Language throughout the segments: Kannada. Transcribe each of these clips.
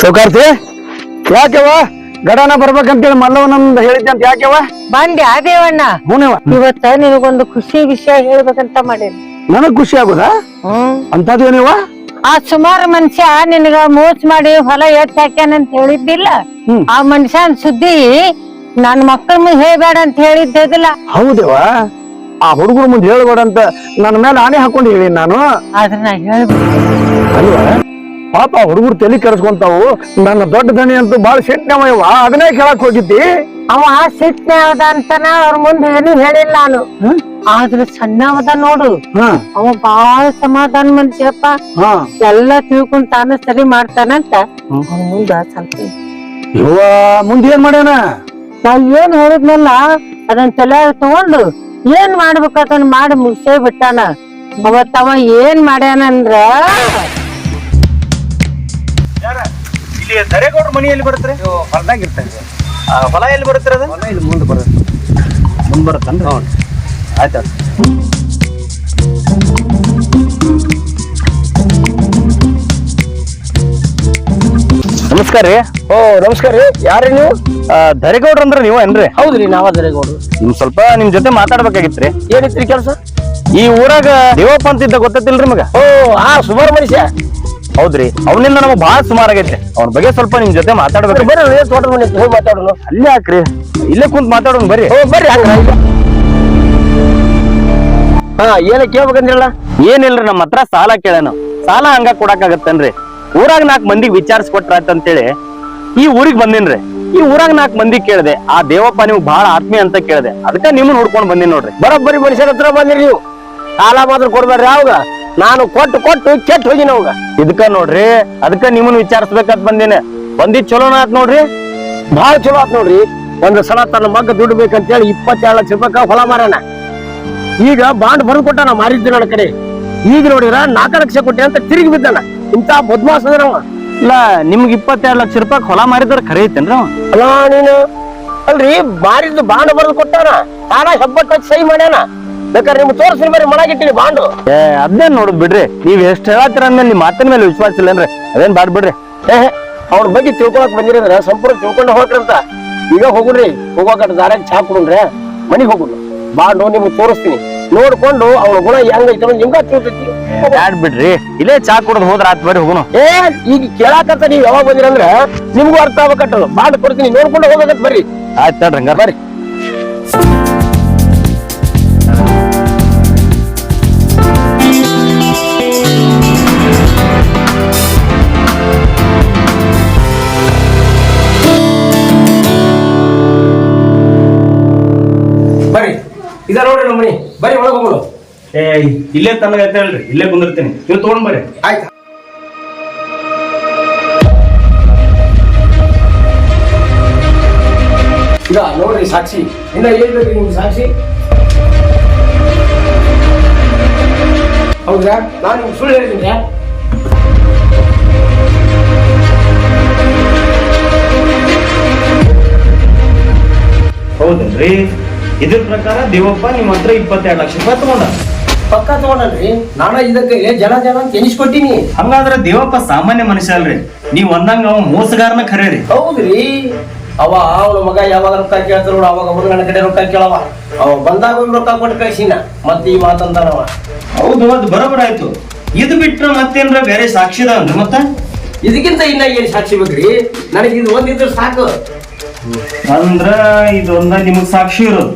ಸೌಕಾರ್ತಿ ಯಾಕೆವ ಗಡನ ಬರ್ಬೇಕಂತೇಳಿ ಮಲ್ಲವನಂದ ಹೇಳಿದ್ದೆ ಅಂತ ಯಾಕೆವ ಬಂದೆ ದೇವಣ್ಣ. ಹೂನೇವ ಇವತ್ತ ನಿನಗೊಂದು ಖುಷಿ ವಿಷಯ ಹೇಳ್ಬೇಕಂತ ಮಾಡೇನಿ. ನನಗ್ ಖುಷಿ ಆಗುದಾ ಅಂತದೇನಿವ? ಆ ಸುಮಾರು ಮನುಷ್ಯ ನಿನಗ ಮೋಸ ಮಾಡಿ ಹೊಲ ಎತ್ ಹಾಕ್ಯಾನಂತ ಹೇಳಿದ್ದಿಲ್ಲ, ಆ ಮನುಷ್ಯನ್ ಸುದ್ದಿ ನನ್ ಮಕ್ಕಳ ಮುಂದೆ ಹೇಳ್ಬೇಡ ಅಂತ ಹೇಳಿದ್ದಲ್ಲ. ಹೌದೇವ, ಆ ಹುಡುಗರು ಮುಂದೆ ಹೇಳ್ಬೇಡ ಅಂತ ನನ್ನ ಮೇಲೆ ಆಣೆ ಹಾಕೊಂಡು ಹೇಳಿ ನಾನು. ಆದ್ರ ನಾ ಹೇಳ್ಬೇಕು ಅಲ್ವಾ ಪಾಪ ಹುಡುಗರು ತಲೆ ಕೆರೆಸ್ಕೊಂತಾವು. ನನ್ನ ದೊಡ್ಡ ದಣಿ ಅಂತೂ ಬಾಳ ಸಿಟ್ನವ, ಅದನ್ನೇ ಕೇಳಕ್ ಹೋಗಿದ್ದಿ. ಅವ ಸಿಟ್ನೆ ಅದ ಅಂತಾನ ಅವ್ರ ಮುಂದೆ ಏನು ಹೇಳಿಲ್ಲ ನಾನು. ಆದ್ರ ಸಣ್ಣವದ ನೋಡು, ಅವ ಬಾಳ ಸಮಾಧಾನ ಮನುಷ್ಯಪ್ಪ. ಎಲ್ಲ ತಿಳ್ಕೊಂಡ್ ತಾನ ಸರಿ ಮಾಡ್ತಾನಂತ ಮುಂದ ಸ್ವಲ್ಪ ಇವ ಮುಂದೆ ಏನ್ ಮಾಡ್ಯಾನ? ನಾವ್ ಏನ್ ಹೇಳಿದ್ನಲ್ಲ ಅದನ್ನ ತಲೆ ತಗೊಂಡು ಏನ್ ಮಾಡ್ಬೇಕು ಅದನ್ನ ಮಾಡಿ ಮುಗಿಸೇ ಬಿಟ್ಟಾನ. ಅವತ್ತವ ಏನ್ ಮಾಡ್ಯಾನಂದ್ರ ಇಲ್ಲಿ ದರೇಗೌಡ್ರ ಮನಿ ಎಲ್ಲಿ ಬರುತ್ತೆ? ಹೊಲದಾಗ ಇರ್ತಾರೆ. ಹೊಲ ಎಲ್ಲಿ ಬರುತ್ತೆ? ಅದು ಹೊಲ ಇಲ್ಲಿ ಮುಂದೆ ಬರುತ್ತೆ. ಮುಂದೆ ಬರುತ್ತನ್ರಿ? ಹ್ಞೂ ಆಯ್ತು. ನಮಸ್ಕಾರ ರೀ. ಓ ನಮಸ್ಕಾರ ರೀ. ಯಾರ್ರಿ ನೀವು? ದರೇಗೌಡ್ರ ಅಂದ್ರೆ ನೀವು ಏನ್ರಿ? ಹೌದ್ರಿ, ನಾವ ದರೇಗೌಡ್ರು. ಸ್ವಲ್ಪ ನಿಮ್ ಜೊತೆ ಮಾತಾಡ್ಬೇಕಾಗಿತ್ರಿ. ಏನಿತ್ರಿ ಕೆಲಸ? ಈ ಊರಾಗ ದೇವಪ್ಪ ಅಂತ ಇದ್ದ ಗೊತ್ತಿಲ್ರಿ ನಿಮಗ? ಓ ಆ ಸುಮಾರು ಮನುಷ್ಯ. ಹೌದ್ರಿ, ಅವನಿಂದ ನಮಗ್ ಬಹಳ ಸುಮಾರು ಆಗೈತೆ. ಅವ್ನ ಬಗ್ಗೆ ಸ್ವಲ್ಪ ನಿಮ್ ಜೊತೆ ಮಾತಾಡ್ಬೇಕು. ಬರ್ರಿ ತೋಟದ ಮನೆ ಹೋಗಿ ಮಾತಾಡೋಣ. ಅಲ್ಲೇ ಹಾಕ್ರಿ, ಇಲ್ಲೇ ಕುಂತ್ ಮಾತಾಡೋಣ ಬರ್ರಿ. ಓ ಬರ್ರಿ. ಹಾ ಏನ ಕೇಳ್ಬೇಕಂದ್ರಲ್ಲ? ಏನಿಲ್ರಿ, ನಮ್ಮ ಹತ್ರ ಸಾಲ ಕೇಳೇನು. ಸಾಲ ಹಂಗ ಕೊಡಕಾಗತ್ತನ್ರಿ? ಊರಾಗ 4 ಮಂದಿಗೆ ವಿಚಾರಿಸ್ಕೊಟ್ರಾಯ್ತ ಅಂತೇಳಿ ಈ ಊರಿಗೆ ಬಂದಿನ್ರಿ. ಈ ಊರಾಗ 4 ಮಂದಿ ಕೇಳಿದೆ, ಆ ದೇವಪ್ಪ ನಿಮ್ಗೆ ಬಹಳ ಆತ್ಮೀಯ ಅಂತ ಕೇಳಿದೆ, ಅದಕ್ಕ ನಿಮ್ಮನ್ನ ಹುಡ್ಕೊಂಡ್ ಬಂದಿನಿ ನೋಡ್ರಿ. ಬರೋಬ್ಬರಿ ಮನುಷ್ಯರ ಹತ್ರ ಬಂದಿರಿ ನೀವು. ಸಾಲ ಮಾತ್ರ ಕೊಡ್ಬೇಡ್ರಿ. ಅವಾಗ ನಾನು ಕೊಟ್ಟು ಕೆಟ್ಟ ಹೋಗಿನ ಅವಾಗ. ಇದಕ್ಕ ನೋಡ್ರಿ, ಅದಕ್ಕ ನಿಮ್ಮನ್ನ ವಿಚಾರಿಸ್ಬೇಕಂತ ಬಂದಿನಿ. ಬಂದಿದ್ ಚಲೋನ ಆತ್ ನೋಡ್ರಿ, ಬಹಳ ಚಲೋ ಆತ್ ನೋಡ್ರಿ. ಒಂದ್ ಸಲ ತನ್ನ ಮಗ್ಗ ದುಡ್ಡು ಬೇಕಂತೇಳಿ 22 ಲಕ್ಷ ರೂಪಾಯಿ ಹೊಲ ಮಾರಾನ. ಈಗ ಬಾಂಡ್ ಬರ್ದು ಕೊಟ್ಟಾನ, ಮಾರಿದ್ದು ನನ್ನ ಕಡೆ. ಈಗ ನೋಡಿದ್ರ 4 ಲಕ್ಷ ಕೊಟ್ಟೆ ಅಂತ ತಿರುಗಿ ಬಿದ್ದಾನ. ಇಂತ ಬದ್ಮಾಸ್ ಅದ ನಾವ. ಇಲ್ಲ, ನಿಮ್ಗೆ 22 ಲಕ್ಷ ರೂಪಾಯಿ ಹೊಲ ಮಾರಿದ್ರ ಖರೆ ಐತೇನ್ರಿ? ಅಲ್ಲ ನೀನು ಅಲ್ರಿ, ಮಾರಿದ್ದು ಬಾಂಡ್ ಬರ್ದು ಕೊಟ್ಟಾನ. ತಾನ ಹೆಬ್ಬಟ್ಟು ಸಹಿ ಮಾಡ್ಯಾನ. ಬೇಕಾದ್ರೆ ನಿಮ್ಗೆ ತೋರಿಸ್ರಿ, ಬರೀ ಮಳಗಿಟ್ಟಿನಿ ಬಾಂಡು. ಅದೇನ್ ನೋಡುದ್ ಬಿಡ್ರಿ. ನೀವ್ ಎಷ್ಟ್ ಹೇಳತ್ತೀರ ಅಂದ್ಮೇಲೆ ನಿಮ್ ಮಾತಿನ ಮೇಲೆ ವಿಶ್ವಾಸ ಇಲ್ಲನ್ರಿ, ಅದೇನ್ ಬಾಡ್ ಬಿಡ್ರಿ. ಅವ್ರ ಬಗ್ಗೆ ತಿಳ್ಕೊಳಕ್ ಬಂದಿರಂದ್ರ ಸಂಪೂರ್ಣ ತಿಳ್ಕೊಂಡು ಹೋಗ್ರಂತ. ಈಗ ಹೋಗುಣ್ರಿ, ಹೋಗೋಕ ದಾರ್ಯಾಗ ಚಾ ಕುಡ್ರೆ ಮನಿಗ್ ಹೋಗುಣ. ಬಾಂಡು ನಿಮ್ಗೆ ತೋರಿಸ್ತೀನಿ, ನೋಡ್ಕೊಂಡು ಅವ್ನ ಗುಣ ಹೆಂಗೈತೆ ನಿಮ್ಗ ತಿಳ್ತೈತಿ. ಬ್ಯಾಡ್ ಬಿಡ್ರಿ, ಇಲ್ಲೇ ಚಾ ಕುಡ್ದು ಹೋದ್ರ ಆತ್ ಬರ್ರಿ, ಹೋಗುನು. ಈಗ ಕೇಳಾಕಂತ ನೀವ್ ಯಾವಾಗ ಬಂದಿರಂದ್ರ ನಿಮ್ಗೂ ಅರ್ಥ ಆಗ್ಬೇಕಟ್ಟಲ್ಲ. ಬಾಂಡ್ ಕೊಡ್ತೀನಿ, ನೋಡ್ಕೊಂಡು ಹೋಗಕತ್ ಬರ್ರಿ. ಆಯ್ತು ತಡ್ರಿ, ಹಂಗಾರ ಬರ್ರಿ. ಬರ್ರಿ, ಇದ ನೋಡ್ರಿ ನಮ್ಮ ಮನಿ. ಬರ್ರಿ ಒಳಗೆ ಹೋಗೋಣ. ಇಲ್ಲೇ ತನಗೈತೆ ಅಲ್ರಿ, ಇಲ್ಲೇ ಕುಂದಿರ್ತೀನಿ, ನೀವು ತಗೊಂಡ್ ಬರ್ರಿ. ಆಯ್ತಾ? ಈಗ ನೋಡ್ರಿ ಸಾಕ್ಷಿ. ಇನ್ನ ಏನ್ ಬೇಕ್ರಿ ನಿಮ್ಗೆ ಸಾಕ್ಷಿ? ಹೌದ್ರಾ? ನಾನು ನಿಮ್ಗೆ ಸುಳ್ಳು ಹೇಳಿದ್ದೀನಿ. ಹೌದೇನ್ರಿ? ಇದ್ರ ಪ್ರಕಾರ ದೇವಪ್ಪ ನಿಮ್ ಹತ್ರ 22 ಲಕ್ಷ ರೂಪಾಯಿ ತಗೊಂಡ. ಪಕ್ಕ ತಗೊಂಡ್ರಿ. ನಾನ ಇದಕ್ಕೆ ಜನ ಅಂತ ಎನಿಸ್ಕೊಟ್ಟಿನಿ. ಹಂಗಾದ್ರೆ ದೇವಪ್ಪ ಸಾಮಾನ್ಯ ಮನುಷ್ಯ ಅಲ್ರಿ, ನೀವ್ ಒಂದಂಗ ಅವ ಮೋಸಗಾರನ ಖರೇರಿ. ಹೌದ್ರಿ. ಅವನ ಮಗ ಯಾವಾಗ ರೊಕ್ಕ ಕೇಳ್ತಾರ ನೋಡು, ಅವಾಗ ನನ್ನ ಕಡೆ ರೊಕ್ಕ ಕೇಳವ. ಅವ ಬಂದಾಗ ರೊಕ್ಕ ಕೊಟ್ಟು ಕಳ್ಸಿನ. ಮತ್ತೆ ಈ ಮಾತಂತಾನವ. ಹೌದು, ಅದು ಬರೋಬರ ಆಯ್ತು. ಇದು ಬಿಟ್ರ ಮತ್ತೇನ್ರ ಬೇರೆ ಸಾಕ್ಷಿ ಇದಾವನ್ರಿ? ಮತ್ತ ಇದಕ್ಕಿಂತ ಇನ್ನ ಏನ್ ಸಾಕ್ಷಿ ಬೇಕ್ರಿ? ನನಗೆ ಇದು ಒಂದಿದ್ರೆ ಸಾಕು. ಅಂದ್ರ ಇದೊಂದ ನಿಮಗ್ ಸಾಕ್ಷಿ ಇರೋದು.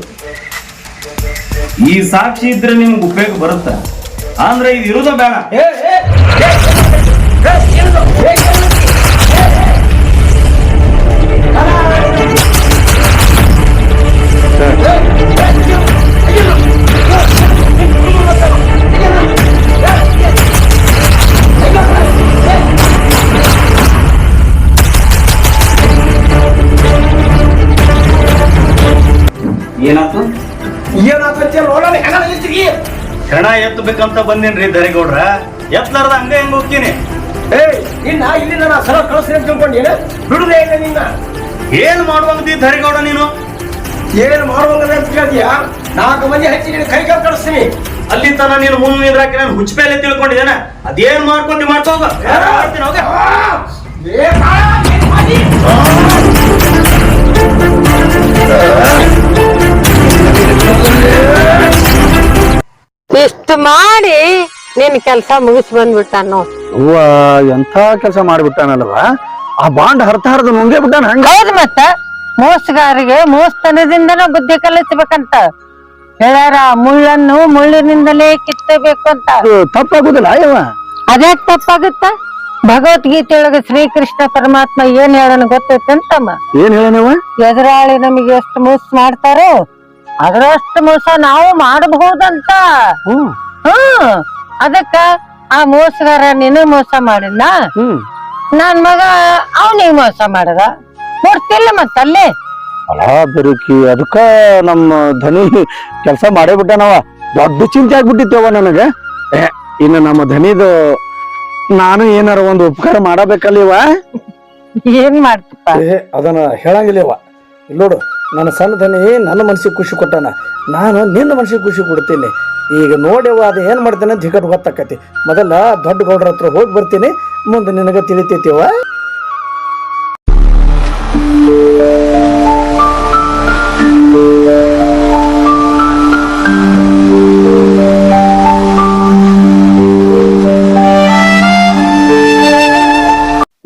ಈ ಸಾಕ್ಷಿ ಇದ್ರೆ ನಿಮ್ಗೆ ಉಪಯೋಗ ಬರುತ್ತ, ಅಂದ್ರೆ ಇದು ಇರೋದ ಬೇಡ. ಏನಾಯ್ತು? ಹೆಣ ಎತ್ತಬೇಕಂತ ಬಂದೇನ್ರಿ ದರೇಗೌಡ್ರ. ಎತ್ತಲಾರ್ದ ಹಂಗ ಹೆಂಗ ಹೋಗ್ತೀನಿ? ನಿನ್ನ ಇಲ್ಲಿ ನಾನು ಸಲ ಕಳಿಸ್ರಿ ಅಂತ ತಿಳ್ಕೊಂಡೇನ? ಬಿಡುದೇ ಇಲ್ಲ ನಿನ್ನ. ಏನ್ ಮಾಡುವಂಗದಿ ದರೇಗೌಡ ನೀನು? ಏನ್ ಮಾಡುವಂಗ ಅಂತ ಕೇಳ್ತೀಯಾ? 4 ಮಂದಿ ಹಚ್ಚಿ ನೀನು ಕೈ ಕಾಲು ಕಳಿಸ್ತೀನಿ. ಅಲ್ಲಿ ತನ ನೀನು ಮುಂದೆ ನಿಂದ್ರಾಕಿ ನಾನು ಹುಚ್ಚಪೇಲೆ ತಿಳ್ಕೊಂಡಿದ್ದೇನೆ. ಅದೇನ್ ಮಾಡ್ಕೊಂಡಿ ಮಾಡ್ಕೋಗ. ಇಷ್ಟ ಮಾಡಿ ನಿನ್ ಕೆಲ್ಸ ಮುಗಿಸ್ ಬಂದ್ಬಿಟ್ಟಾನು. ಹೂವ ಎಂಥ ಕೆಲಸ ಮಾಡ್ಬಿಟ್ಟಾನಲ್ವ ಆ ಬಾಂಡ್ ಹರ್ದ ನುಂಗೇ ಬಿಟ್ಟಾನ ಹಂಗ. ಹೌದ್ ಮತ್ತ ಮೋಸಗಾರಿಗೆ ಮೋಸತನದಿಂದನ ಬುದ್ಧಿ ಕಲಿಸ್ಬೇಕಂತ ಹೇಳ್ಯಾರ. ಮುಳ್ಳನ್ನು ಮುಳ್ಳಿನಿಂದಲೇ ಕಿತ್ತಬೇಕು ಅಂತ. ತಪ್ಪಾಗುದಿಲ್ಲ ಅಯ್ಯವ. ಅದೇ ತಪ್ಪಾಗುತ್ತ? ಭಗವದ್ಗೀತೆ ಒಳಗ ಶ್ರೀಕೃಷ್ಣ ಪರಮಾತ್ಮ ಏನ್ ಹೇಳನ ಗೊತ್ತೈತಂತಮ್ಮ? ಏನ್ ಹೇಳನವ? ಎದುರಾಳಿ ನಮಗೆ ಎಷ್ಟು ಮೋಸ ಮಾಡ್ತಾರೋ ಅದರಷ್ಟು ಮೋಸ ನಾವು ಮಾಡಬಹುದಂತ. ಹ್ಮ್ ಅದಕ್ಕ ಆ ಮೋಸಗಾರ ನಿನ್ನ ಮೋಸ ಮಾಡಿಲ್ಲ, ನನ್ ಮಗ ಅವನಿಗೆ ಮೋಸ ಮಾಡದ ಕೊಡ್ತಿಲ್ಲ ಮತ್ತಲ್ಲಿ. ಅಲ್ಲ ಬೆರುಕಿ ಅದಕ್ಕ ನಮ್ಮ ಧನಿ ಕೆಲಸ ಮಾಡೇ ಬಿಟ್ಟಾನವ. ದೊಡ್ಡ ಚಿಂತೆ ಆಗ್ಬಿಟ್ಟಿತ್ತವ ನನಗ. ಇನ್ನು ನಮ್ಮ ಧನಿದು ನಾನು ಏನಾರ ಒಂದು ಉಪಕಾರ ಮಾಡಬೇಕಲ್ಲಿವ. ಏನ್ ಮಾಡ್ತಪ್ಪ? ಅದನ್ನ ಹೇಳಂಗಿಲ್ಲವ. ನೋಡು ನನ್ನ ಸಣ್ಣ ಧನಿ ನನ್ನ ಮನಸ್ಸಿಗೆ ಖುಷಿ ಕೊಟ್ಟಾನ, ನಾನು ನಿನ್ನ ಮನಸ್ಸಿಗೆ ಖುಷಿ ಕೊಡ್ತೀನಿ. ಈಗ ನೋಡ್ಯವ ಅದು ಏನ್ ಮಾಡ್ತಾನೆ ಅಂತ ಹಿಕ್ಕಟ್ಟು ಗೊತ್ತಾಕತಿ. ಮೊದಲ ದೊಡ್ಡ ಗೌಡ್ರ ಹತ್ರ ಹೋಗಿ ಬರ್ತೀನಿ, ಮುಂದೆ ನಿನಗ ತಿಳಿತೈತಿವ.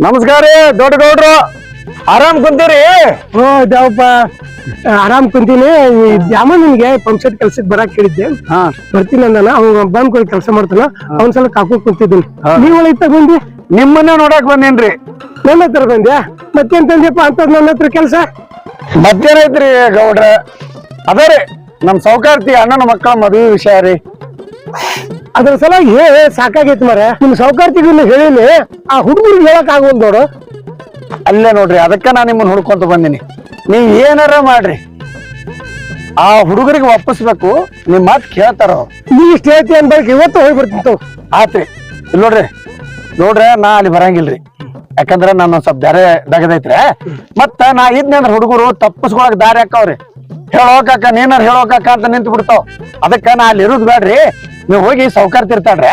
ನಮಸ್ಕಾರ ದೊಡ್ಡ ಗೌಡ್ರು, ಆರಾಮ್ ಕುಂತೀರಿ? ಓ ದೇವಪ್ಪ, ಆರಾಮ್ ಕುಂತೀನಿ. ದ್ಯಾಮನಿಗೆ ಪಂಪ್ಸೆಟ್ ಕೆಲ್ಸಕ್ಕೆ ಬರಾಕ್ ಕೇಳಿದ್ದೆ. ಬರ್ತೀನಿ ಅಂದಾನ. ಅವ್ನು ಬಂದ್ ಕೆಲಸ ಮಾಡ್ತಾನ. ಅವನ್ಸಲ ಕಾಕೊಂಡ್ ಕುಂತಿದ್ದೀನಿ. ನೀವ್ ಒಳಗೆ ಬಂದಿ? ನಿಮ್ಮನ್ನ ನೋಡಕ್ ಬಂದೇನ್ರಿ. ನನ್ನ ಹತ್ರ ಬಂದ್ಯಾ? ಮತ್ತೇನ್ ತಂದ್ಯಪ್ಪ ಅಂತ ನನ್ನ ಹತ್ರ ಕೆಲ್ಸ? ಮತ್ತೇನೈತ್ರಿ ಗೌಡ್ರ? ಅದೇ ನಮ್ ಸೌಕಾರ್ತಿ ಅಣ್ಣನ ಮಕ್ಕಳ ಮದುವೆ ವಿಷಯ ರೀ. ಅದ್ರ ಸಲ ಸಾಕಾಗೈತಿ ಮರ. ನಿಮ್ ಸೌಕಾರ್ತಿಗೂ ಹೇಳಿನಿ, ಆ ಹುಡುಗರಿಗೆ ಹೇಳಕ್ ಆಗೋಲ್ ನೋಡು. ಅಲ್ಲೇ ನೋಡ್ರಿ, ಅದಕ್ಕ ನಾ ನಿಮ್ಮನ್ನ ಹುಡ್ಕೊಂತ ಬಂದಿನಿ. ನೀವ್ ಏನಾರ ಮಾಡ್ರಿ, ಆ ಹುಡುಗರಿಗೆ ವಾಪಸ್ಬೇಕು. ನಿಮ್ ಮಾತ್ ಕೇಳ್ತಾರ. ನೀ ಇಷ್ಟ ಹೇಳ್ತಿ ಅನ್ಬೇಕು, ಇವತ್ತು ಹೋಗ್ಬಿಡ್ತೀನಿ. ಆತ್ರಿ. ಇಲ್ಲಿ ನೋಡ್ರಿ ನಾ ಅಲ್ಲಿ ಬರಂಗಿಲ್ರಿ. ಯಾಕಂದ್ರ ನಾನು ಸ್ವಲ್ಪ ಬೇರೆ ದಗದೈತ್ರಿ. ಮತ್ತ ನಾ ಇದ್ನಂದ್ರ ಹುಡುಗರು ತಪ್ಪಸ್ಕೊಳಕ್ ದಾರಿ ಹಾಕವ್ರಿ. ಹೇಳೋಕಾಕ ನೀನಾರ ಹೇಳೋಕಾಕ ಅಂತ ನಿಂತು ಬಿಡ್ತಾವ್. ಅದಕ್ಕ ನಾ ಅಲ್ಲಿ ಇರುದ್ ಬೇಡ್ರಿ. ನೀವ್ ಹೋಗಿ ಸೌಕಾರ್ತಿರ್ತಾಳ್ರಿ,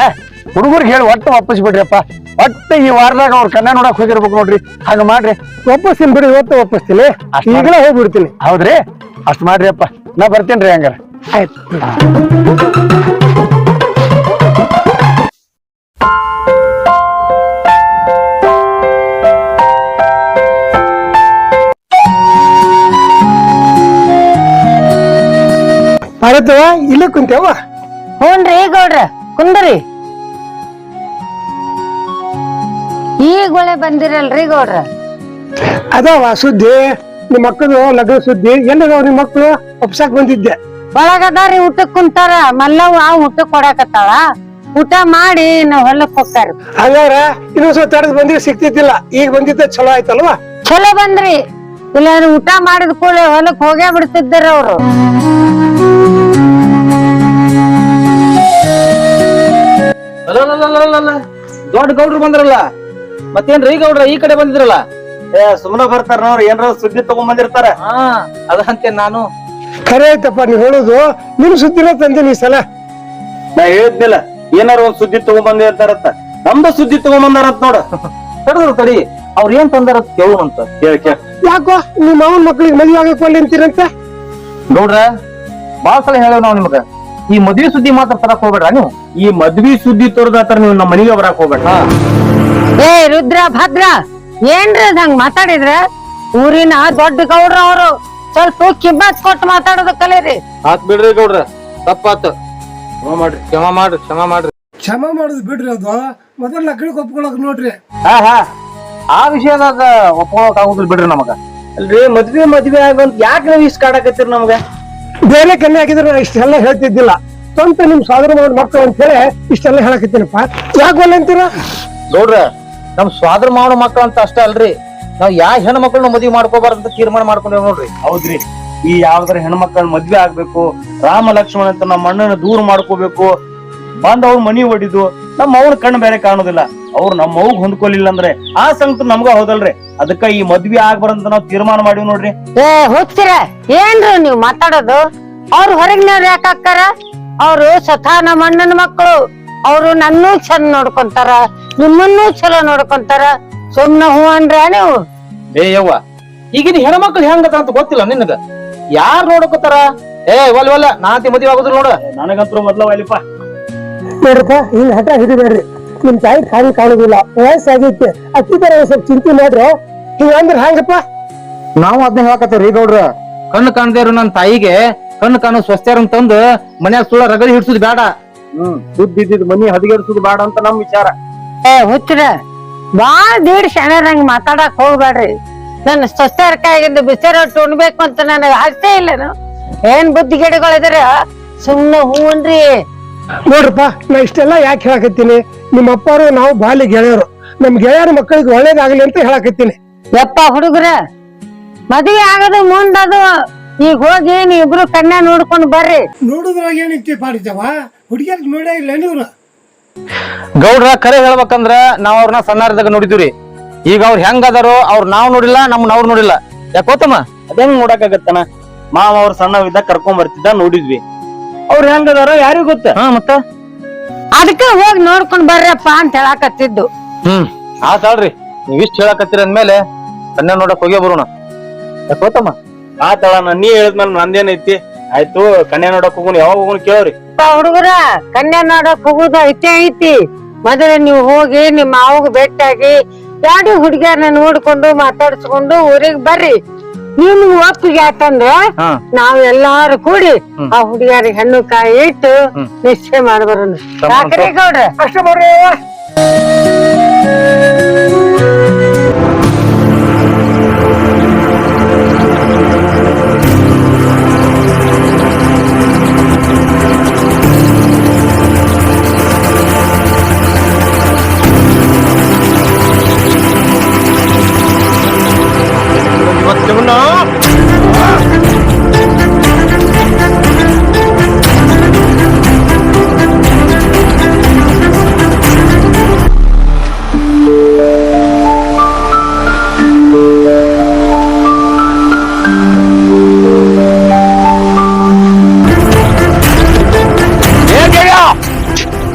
ಹುಡುಗರಿಗೆ ಹೇಳಿ ಒಟ್ಟು ವಾಪಸ್ ಬಿಡ್ರಿಪ್ಪ. ಒಟ್ಟು ಈ ವಾರದಾಗ ಅವ್ರ ಕನ್ಯಾ ನೋಡಕ್ ಹೋಗಿರ್ಬೇಕು ನೋಡ್ರಿ. ಹಂಗ ಮಾಡ್ರಿ. ವಾಪಸ್ತೀನಿ ಬಿಡಿ, ಇವತ್ತು ವಾಪಸ್ತೀನಿ. ಈಗಲೇ ಹೋಗ್ಬಿಡ್ತೀನಿ. ಹೌದ್ರಿ, ಅಷ್ಟ್ ಮಾಡ್ರಿ ಅಪ್ಪ. ನಾ ಬರ್ತೀನ್ರಿ ಹಂಗಾರ. ಆಯ್ತು. ಪಾರತವ ಇಲ್ಲೇ ಕುಂತೇವ? ಹ್ಞೂನ್ರಿ ಗೌಡ್ರ, ಕುಂದ್ರಿ. ಈಗ ಒಳ್ಳೆ ಬಂದಿರಲ್ರಿ ಗೌಡ್ರ? ಅದಾವ ಸುದ್ದಿ, ನಿಮ್ ಮಕ್ಕಳು ಲಗ್ನ ಸುದ್ದಿ. ಎಲ್ಲದಾವ ನಿಮ್ ಮಕ್ಕಳು? ಒಪ್ಸಾಕ್ ಬಂದಿದ್ದೆ. ಒಳಗದಾರಿ ಊಟಕ್ ಕುಂತಾರ. ಮಲ್ಲವ್ವ ಊಟಕ್ ಕೊಡಾಕತ್ತಾಳ. ಊಟ ಮಾಡಿ ನಾವ್ ಹೊಲಕ್ ಹೋಗ್ತಾರ. ಹಂಗಾರ ಇನ್ನೊಂದ್ ಸ್ವಲ್ಪ ತಡದ್ ಬಂದ್ರೆ ಸಿಕ್ತಿದ್ದಿಲ್ಲ. ಈಗ ಬಂದಿದ್ದ ಚಲೋ ಆಯ್ತಲ್ವಾ? ಚಲೋ ಬಂದ್ರಿ. ಇಲ್ಲ ಊಟ ಮಾಡಿದ ಕೂಡಲೇ ಹೊಲಕ್ ಹೋಗೇ ಬಿಡ್ತಿದ್ದಾರ ಅವ್ರು. ದೊಡ್ಡ ಗೌಡ್ರು ಬಂದ್ರಲ್ಲ, ಮತ್ತೇನ್ರಿ ಗೌಡ್ರ ಈ ಕಡೆ ಬಂದಿದ್ರಲ್ಲ? ಸುಮ್ಮನೆ ಬರ್ತಾರ ನೋಡ್ರಿ, ಏನ್ರ ಸುದ್ದಿ ತಗೊಂಡ್ ಬಂದಿರ್ತಾರ. ಅದಂತೆ ನಾನು ಖರೆ ಆಯ್ತಪ್ಪ ನೀವ್ ಹೇಳುದು. ನಿಮ್ ಸುದ್ದಿನ ತಂದಿನಿ ಈ ಸಲ. ನಾ ಹೇಳಿದ್ನಿಲ್ಲ, ಏನಾರ ಒಂದ್ ಸುದ್ದಿ ತಗೊಂಡ್ ಬಂದಿರ್ತಾರತ್ತ. ನಮ್ದು ಸುದ್ದಿ ತಗೊಂಡ್ ಬಂದಾರಂತ ನೋಡ. ತಡದ್ರು ತಡಿ, ಅವ್ರ ಏನ್ ತಂದಾರತ್ ಕೇಳು ಅಂತ. ಯಾಕೋ ನಿಮ್ ಅವನ್ ಮಕ್ಳಿಗೆ ಮದ್ವೆ ಆಗಕ್ ಒಳ್ಳೆ ಅಂತೀರಂತ? ಗೌಡ್ರ ಬಾಳ ಸಲ ಹೇಳೇವ್ ನಾವ್ ನಿಮಗ, ಈ ಮದ್ವಿ ಸುದ್ದಿ ಮಾತ್ರ ತರಕ್ ಹೋಗ್ಬೇಡ್ರ ನೀವು. ಈ ಮದ್ವಿ ಸುದ್ದಿ ತೋರ್ದಾತರ ನೀವು ನಮ್ಮ ಮನೆಗೆ ಬರಾಕ್ ಹೋಗ್ಬೇಡ. ಏ ರುದ್ರ ಭದ್ರ, ಏನ್ರಿ ಹಂಗ ಮಾತಾಡಿದ್ರ? ಊರಿನ ದೊಡ್ಡ ಗೌಡ್ರ ಅವರು, ಸ್ವಲ್ಪ ಕಿಮ್ಮತ್ ಕೊಟ್ಟು ಮಾತಾಡೋದು ಕಲೀರಿ. ಆತ್ ಬಿಡ್ರಿ ಗೌಡ್ರ, ತಪ್ಪಾತ. ಕ್ಷಮಾ ಮಾಡ್ರಿ. ಕ್ಷಮ ಮಾಡುದು ಬಿಡ್ರಿ. ಅದು ಮೊದಲ ಲಗ್ನಕ್ಕೆ ಒಪ್ಕೊಳಕ್ ನೋಡ್ರಿ. ಆ ವಿಷಯದಾಗ ಒಪ್ಕೊಳಕ್ ಆಗುದಿಲ್ಲ ಬಿಡ್ರಿ ನಮಗ. ಅಲ್ರಿ ಮದ್ವೆ ಆಗಂತ ಯಾಕೆ ನಾವ್ ಇಷ್ಟ ಕಾಡಕತ್ತೀರಿ ನಮ್ಗ? ಬೇರೆ ಕನ್ಯೆ ಆಗಿದ್ರೆ ಇಷ್ಟೆಲ್ಲ ಹೇಳ್ತಿದ್ದಿಲ್ಲ. ಸ್ವಂತ ನಿಮ್ ಸಾಧನೆ ಮಾಡಿ ಮಕ್ಕಳು ಅಂತ ಹೇಳಿ ಇಷ್ಟೆಲ್ಲ ಹೇಳಕತ್ತೀನಪ್ಪ. ಯಾಕೆ ಒಳ್ಳೆ ಅಂತೀರ? ಗೌಡ್ರ, ನಮ್ ಸ್ವಾದ್ರ ಮಾಡೋ ಮಕ್ಕಳು ಅಂತ ಅಷ್ಟೇ ಅಲ್ರಿ, ನಾವ್ ಯಾವ ಹೆಣ್ಣು ಮಕ್ಕಳನ್ನ ಮದ್ವಿ ಮಾಡ್ಕೋಬಾರ್ದಂತ ತೀರ್ಮಾನ ಮಾಡ್ಕೊಂಡೇವ್ ನೋಡ್ರಿ. ಹೌದ್ರಿ, ಈ ಯಾವ್ದಾರ ಹೆಣ್ಮಕ್ಳ ಮದ್ವೆ ಆಗ್ಬೇಕು, ರಾಮ ಲಕ್ಷ್ಮಣ ಅಂತ ನಮ್ಮ ಅಣ್ಣನ ದೂರ ಮಾಡ್ಕೋಬೇಕು, ಬಂದ್ ಅವ್ರ ಮನಿ ಹೊಡಿದು ನಮ್ಮ ಅವ್ರ ಕಣ್ಣು ಬೇರೆ ಕಾಣುದಿಲ್ಲ. ಅವ್ರು ನಮ್ಮ ಅವ್ಗ್ ಹೊಂದ್ಕೊಲಿಲ್ಲ ಅಂದ್ರೆ ಆ ಸಂಗತಿ ನಮ್ಗ ಹೌದಲ್ರಿ. ಅದಕ್ಕ ಈ ಮದ್ವಿ ಆಗ್ಬಾರಂತ ನಾವ್ ತೀರ್ಮಾನ ಮಾಡಿವ್ ನೋಡ್ರಿ. ಏ ಹುಚ್ಚಿರ, ಏನ್ರಿ ನೀವ್ ಮಾತಾಡೋದು? ಅವ್ರು ಹೊರಗಿನವ್ರು ಯಾಕಾಕ್ಕಾರ? ಅವ್ರು ಸ್ವತಃ ನಮ್ಮ ಅಣ್ಣನ ಮಕ್ಕಳು. ಅವ್ರು ನನ್ನೂ ಚಂದ ನೋಡ್ಕೊಂತಾರ, ನಿಮ್ಮನ್ನೂ ಚಲೋ ನೋಡ್ಕೊಂತಾರ. ಸುಮ್ನ ಹೂ ಅಂದ್ರ ನೀವು ಏ ಯವ್ವ ಈಗಿನ ಹೆಣ್ಮಕ್ಳು ಹೆಂಗದ ಅಂತ ಗೊತ್ತಿಲ್ಲ ನಿನಗ ಯಾರ್ ನೋಡಕೋತಾರ ಏ ಒಲ್ಲ ನಾತಿ ಮದ್ವೆ ಆಗುದ್ರ ನೋಡ ನನಗಂತೂ ಮೊದ್ಲ ಒಯ್ಲಿಪ್ಪ ನೋಡ್ರಪ್ಪ ಹಿಂಗ್ ಹಠ ಹಿಡಿಬೇಡ್ರಿ ನಿಮ್ ತಾಯಿ ಖಾಲಿ ಕಾಣುದಿಲ್ಲ ವಯಸ್ಸಾಗೈತಿ ಅಕ್ಕಿ ತರ ಸ್ವಲ್ಪ ಚಿಂತೆ ಮಾಡ್ರಿ ಹಿಂಗ ಅಂದ್ರ ಹಂಗಪ್ಪ ನಾವು ಅದನ್ನ ಹೇಳಕತ್ತೇವ್ರಿ ಗೌಡ್ರ ಕಣ್ಣು ಕಾಣದೇ ಇರೋ ನನ್ನ ತಾಯಿಗೆ ಕಣ್ಣು ಕಾಣೋ ಸ್ವಸ್ಥ್ಯಾರಂ ತಂದು ಮನ್ಯಾಗ ಸುಳ್ಳ ರಗಡಿ ಹಿಡ್ಸುದು ಬೇಡ ಸುದ್ದಿ ಇದ್ದಿದ್ ಮನಿ ಹದಗೆಡ್ಸುದು ಬೇಡ ಅಂತ ನಮ್ ವಿಚಾರ ಹುಚ್ಚರ ಬಾಳ ದೀಡ್ ಶಾಣ್ಯರಂಗ್ ಮಾತಾಡಕ್ ಹೋಗ್ಬೇಡ್ರಿ ನನ್ನ ಸೊಸೆರ್ಕಾಗಿದ್ದು ಬಿಸಿರ ಉಣ್ಬೇಕು ಅಂತ ನನಗ ಆಸೆ ಇಲ್ಲ ಏನ್ ಬುದ್ಧಿಗೇಡುಗಳಿದ್ರ ಸುಮ್ನೆ ಹೂ ಅನ್ರಿ ನೋಡ್ರಪ್ಪ ನಾ ಇಷ್ಟೆಲ್ಲ ಯಾಕೆ ಹೇಳಕತ್ತೀನಿ ನಿಮ್ಮ ಅಪ್ಪರು ನಾವು ಬಾಲಿ ಗೆಳೆಯರು ನಮ್ ಗೆಳೆಯರ ಮಕ್ಕಳಿಗೆ ಒಳ್ಳೇದಾಗ್ಲಿ ಅಂತ ಹೇಳಕತ್ತೀನಿ ಯಪ್ಪ ಹುಡುಗ್ರ ಮದ್ವೆ ಆಗದು ಮುಂದದು ಈಗ ಹೋಗಿ ನೀವಿಬ್ರು ಕನ್ಯಾ ನೋಡ್ಕೊಂಡ್ ಬರ್ರಿ ನೋಡುದ್ರಾಗ ಏನೈತಿ ಪಾಡಿತವ ಹುಡುಗಿಯರ್ ನೋಡೇ ಇಲ್ಲ ನೀವ್ರು ಗೌಡ್ರ ಕರೆ ಹೇಳ್ಬೇಕಂದ್ರ ನಾವ್ ಅವ್ರನ್ನ ಸಣ್ಣಾರದಾಗ ನೋಡಿದ್ವಿ ಈಗ ಅವ್ರ ಹೆಂಗ್ ಅದಾರೋ ಅವ್ರ ನಾವ್ ನೋಡಿಲ್ಲ ನಮ್ನ ಅವ್ರು ನೋಡಿಲ್ಲ ಯಾಕೋತಮ್ಮ ಅದೇನ್ ನೋಡಕಾಗತ್ತನ ಮಾವ ಅವ್ರ ಸಣ್ಣವಿದ್ದಾಗ ಕರ್ಕೊಂಡ್ ಬರ್ತಿದ್ದ ನೋಡಿದ್ವಿ ಅವ್ರ ಹೆಂಗ್ ಅದಾರೋ ಯಾರಿಗೂ ಗೊತ್ತ ಮತ್ತ ಅದಕ್ಕ ಹೋಗಿ ನೋಡ್ಕೊಂಡ್ ಬರ್ರಪ್ಪ ಅಂತ ಹೇಳಾಕತ್ತಿದ್ದು ಆತಾಳ್ರಿ ನೀವ್ ಇಷ್ಟ ಹೇಳಕತ್ತೀರ ಅಂದ್ಮೇಲೆ ಕನ್ಯಾ ನೋಡಕ್ ಹೋಗೇ ಬರೋಣ ಯಾಕೋತಮ್ಮ ಆತಾಳ ನೀ ಹೇಳಿದ್ಮೇಲೆ ನಂದೇನೈತಿ ಆಯ್ತು ಕನ್ಯಾ ನೋಡಕ್ ಹೋಗೋಣ ಯಾವಾಗ ಹೋಗೋಣ ಕೇಳೋರಿ ಹುಡುಗರ ಕನ್ಯಾ ನೋಡಕ್ ಹೋಗುದ ಐತಿ ಮೊದಲ ನೀವು ಹೋಗಿ ನಿಮ್ಮ ಮಾವಗ್ ಭೇಟಿಯಾಗಿ ಎರಡು ಹುಡುಗಿಯರನ್ನ ನೋಡ್ಕೊಂಡು ಮಾತಾಡ್ಸ್ಕೊಂಡು ಊರಿಗೆ ಬರ್ರಿ ನಿಮ್ಗೆ ಒಪ್ಪಿಗೆ ಆತಂದ್ರ ನಾವ್ ಎಲ್ಲಾರು ಕೂಡಿ ಆ ಹುಡುಗಿಯರಿಗೆ ಹೆಣ್ಣು ಕಾಯಿ ಇಟ್ಟು ನಿಶ್ಚಯ ಮಾಡ್ಬರೋಣ ಯಾಕ್ರಿ ಗೌಡ್ರ ಅಷ್ಟೇ ಮಾಡ್ರಿ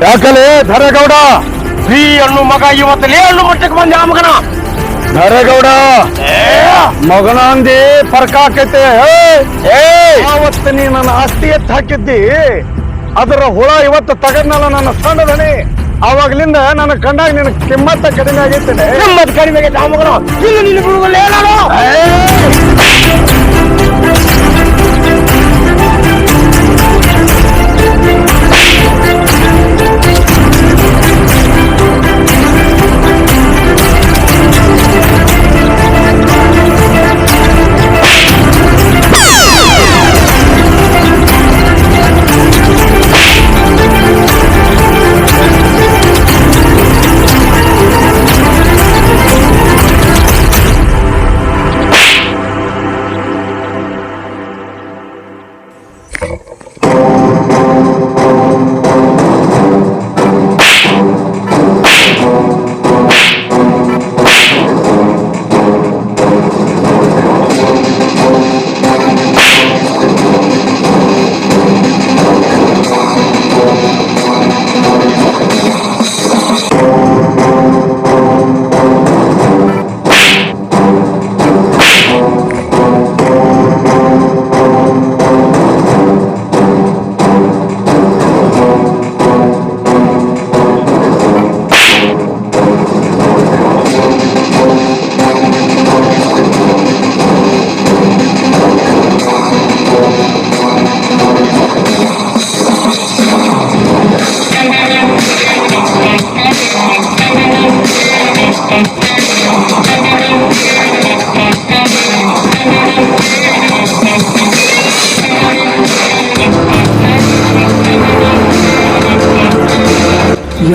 ಯಾಕಲೆ ಧರೇಗೌಡ ಈ ಹಣ್ಣು ಮಗ ಇವತ್ತು ಹಣ್ಣು ಮಟ್ಟಕ್ಕೆ ಬಂದ ಆ ಮಗನ ಧರೇಗೌಡ ಮಗನ ಅಂದಿ ಫರ್ಕ ಆಕೈತೆ ಅವತ್ತು ನೀ ನನ್ನ ಆಸ್ತಿ ಎತ್ತು ಹಾಕಿದ್ದಿ ಅದರ ಹುಳ ಇವತ್ತು ತಗದ್ನಲ್ಲ ನನ್ನ ಸಣ್ಣದಣಿ ಅವಾಗ್ಲಿಂದ ನನ್ನ ಕಂಡಾಗ ನಿನ್ನ ಕಿಮ್ಮತ್ತ ಕಡಿಮೆ ಆಗೈತೆ ಕಿಮ್ಮತ್ ಕಡಿಮೆ ಆಗೈತೆ ಆ ಮಗನ ಇನ್ನು ನಿನ್ನ ಬಿಡುಗಲ್ಲ ಏನಾರು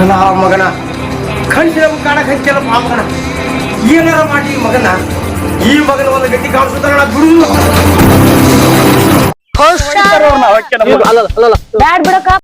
ಎಲ್ಲ ಮಗನ ಕಣ್ಸಿನ ಕಾಣಕ್ ಹಂಚಲ್ಲ ಆ ಮಗನ ಏನಾರ ಮಾಡಿ ಮಗನ ಈ ಮಗನ ಒಂದು ಗಟ್ಟಿ ಕಾಣಿಸುತ್ತಾರ ಬಿಡು ಬ್ಯಾಡ್ ಬಿಡಕ